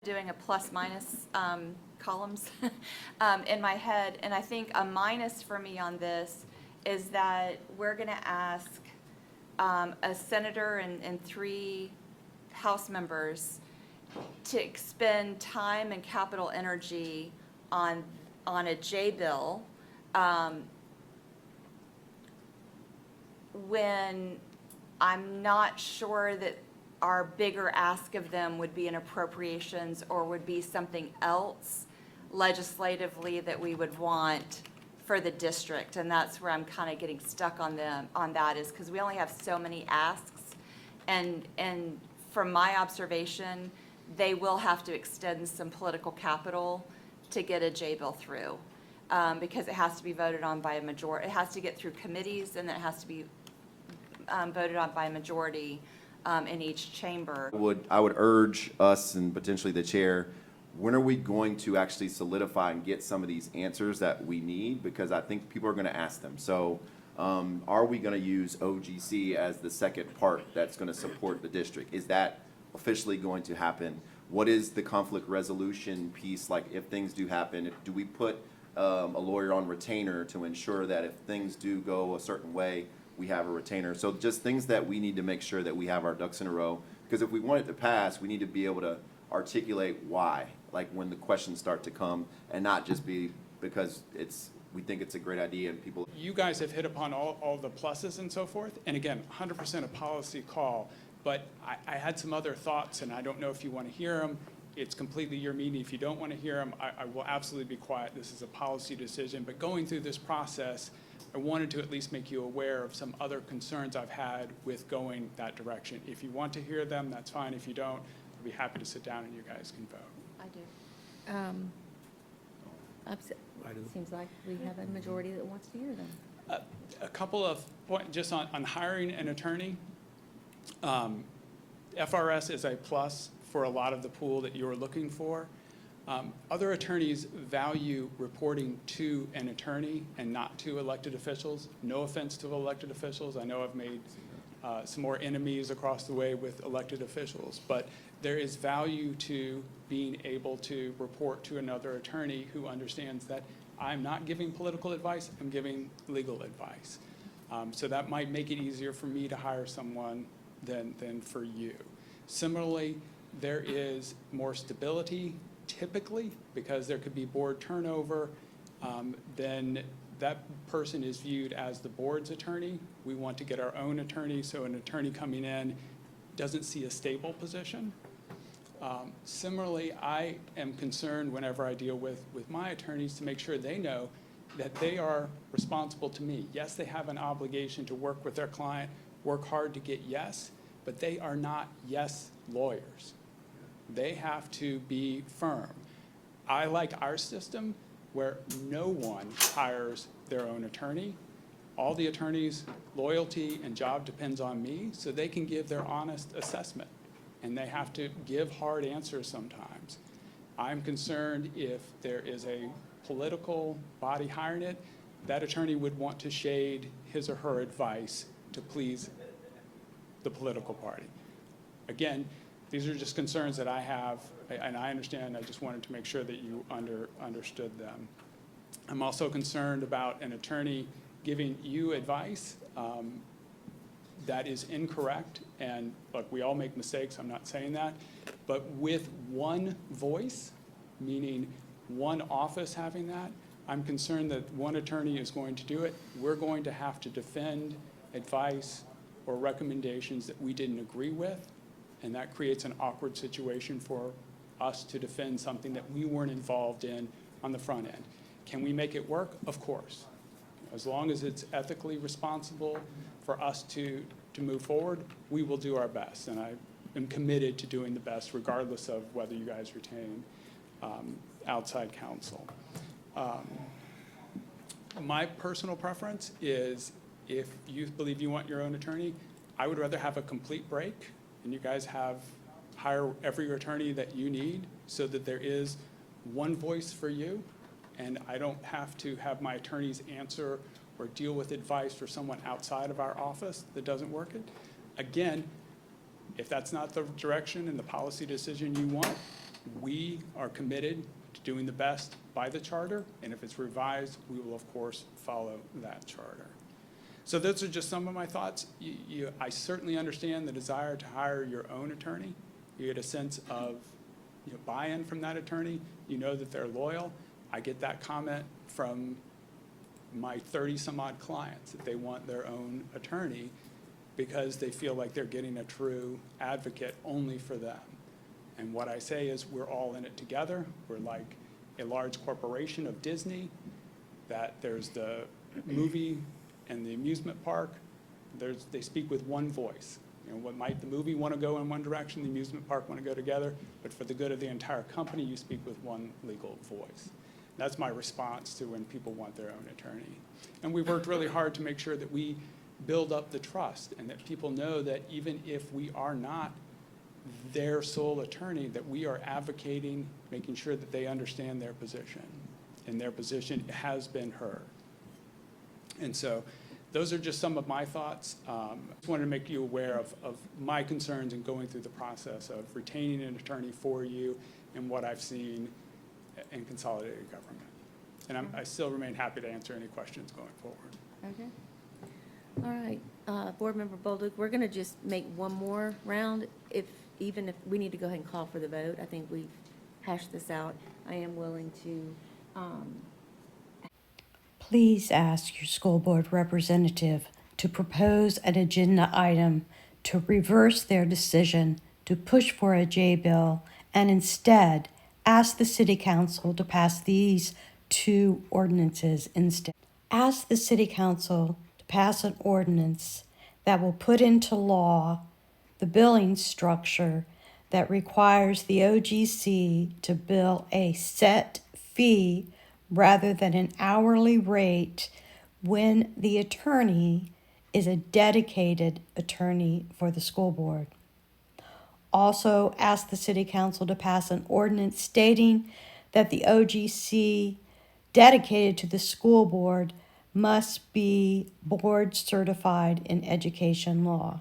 doing a plus minus columns in my head, and I think a minus for me on this is that we're going to ask a senator and 3 House members to expend time and capital energy on a J bill when I'm not sure that our bigger ask of them would be an appropriations or would be something else legislatively that we would want for the district. And that's where I'm kind of getting stuck on that, is because we only have so many asks. And from my observation, they will have to extend some political capital to get a J bill through, because it has to be voted on by a majority. It has to get through committees, and then it has to be voted on by a majority in each chamber. I would urge us and potentially the chair, when are we going to actually solidify and get some of these answers that we need? Because I think people are going to ask them. So are we going to use OGC as the second part that's going to support the district? Is that officially going to happen? What is the conflict resolution piece like if things do happen? Do we put a lawyer on retainer to ensure that if things do go a certain way, we have a retainer? So just things that we need to make sure that we have our ducks in a row. Because if we want it to pass, we need to be able to articulate why, like when the questions start to come, and not just be because we think it's a great idea and people. You guys have hit upon all the pluses and so forth, and again, 100% a policy call, but I had some other thoughts, and I don't know if you want to hear them. It's completely your meeting. If you don't want to hear them, I will absolutely be quiet. This is a policy decision, but going through this process, I wanted to at least make you aware of some other concerns I've had with going that direction. If you want to hear them, that's fine. If you don't, I'll be happy to sit down and you guys can vote. I do. Seems like we have a majority that wants to hear them. A couple of points just on hiring an attorney. FRS is a plus for a lot of the pool that you're looking for. Other attorneys value reporting to an attorney and not to elected officials. No offense to elected officials. I know I've made some more enemies across the way with elected officials, but there is value to being able to report to another attorney who understands that I'm not giving political advice, I'm giving legal advice. So that might make it easier for me to hire someone than for you. Similarly, there is more stability typically, because there could be board turnover, then that person is viewed as the board's attorney. We want to get our own attorney, so an attorney coming in doesn't see a stable position. Similarly, I am concerned whenever I deal with my attorneys to make sure they know that they are responsible to me. Yes, they have an obligation to work with their client, work hard to get yes, but they are not yes lawyers. They have to be firm. I like our system where no one hires their own attorney. All the attorneys' loyalty and job depends on me, so they can give their honest assessment. And they have to give hard answers sometimes. I'm concerned if there is a political body hiring it, that attorney would want to shade his or her advice to please the political party. Again, these are just concerns that I have, and I understand. I just wanted to make sure that you understood them. I'm also concerned about an attorney giving you advice that is incorrect. And look, we all make mistakes, I'm not saying that. But with one voice, meaning one office having that, I'm concerned that one attorney is going to do it. We're going to have to defend advice or recommendations that we didn't agree with. And that creates an awkward situation for us to defend something that we weren't involved in on the front end. Can we make it work? Of course. As long as it's ethically responsible for us to move forward, we will do our best. And I am committed to doing the best regardless of whether you guys retain outside counsel. My personal preference is if you believe you want your own attorney, I would rather have a complete break and you guys hire every attorney that you need so that there is one voice for you, and I don't have to have my attorneys answer or deal with advice for someone outside of our office that doesn't work it. Again, if that's not the direction and the policy decision you want, We are committed to doing the best by the charter, and if it's revised, we will, of course, follow that charter. So those are just some of my thoughts. I certainly understand the desire to hire your own attorney. You get a sense of buy-in from that attorney. You know that they're loyal. I get that comment from my 30-some-odd clients, that they want their own attorney because they feel like they're getting a true advocate only for them. And what I say is we're all in it together. We're like a large corporation of Disney, that there's the movie and the amusement park. They speak with one voice. What might the movie want to go in one direction, the amusement park want to go together, but for the good of the entire company, you speak with one legal voice. That's my response to when people want their own attorney. And we've worked really hard to make sure that we build up the trust and that people know that even if we are not their sole attorney, that we are advocating, making sure that they understand their position, and their position has been heard. And so those are just some of my thoughts. I just wanted to make you aware of my concerns in going through the process of retaining an attorney for you and what I've seen in consolidated government. And I still remain happy to answer any questions going forward. Okay. All right, Board Member Bolduc, we're going to just make one more round. Even if we need to go ahead and call for the vote, I think we've hashed this out. I am willing to, Please ask your school board representative to propose an agenda item to reverse their decision to push for a J bill and instead ask the city council to pass these two ordinances instead. Ask the city council to pass an ordinance that will put into law the billing structure that requires the OGC to bill a set fee rather than an hourly rate when the attorney is a dedicated attorney for the school board. Also, ask the city council to pass an ordinance stating that the OGC dedicated to the school board must be board certified in education law.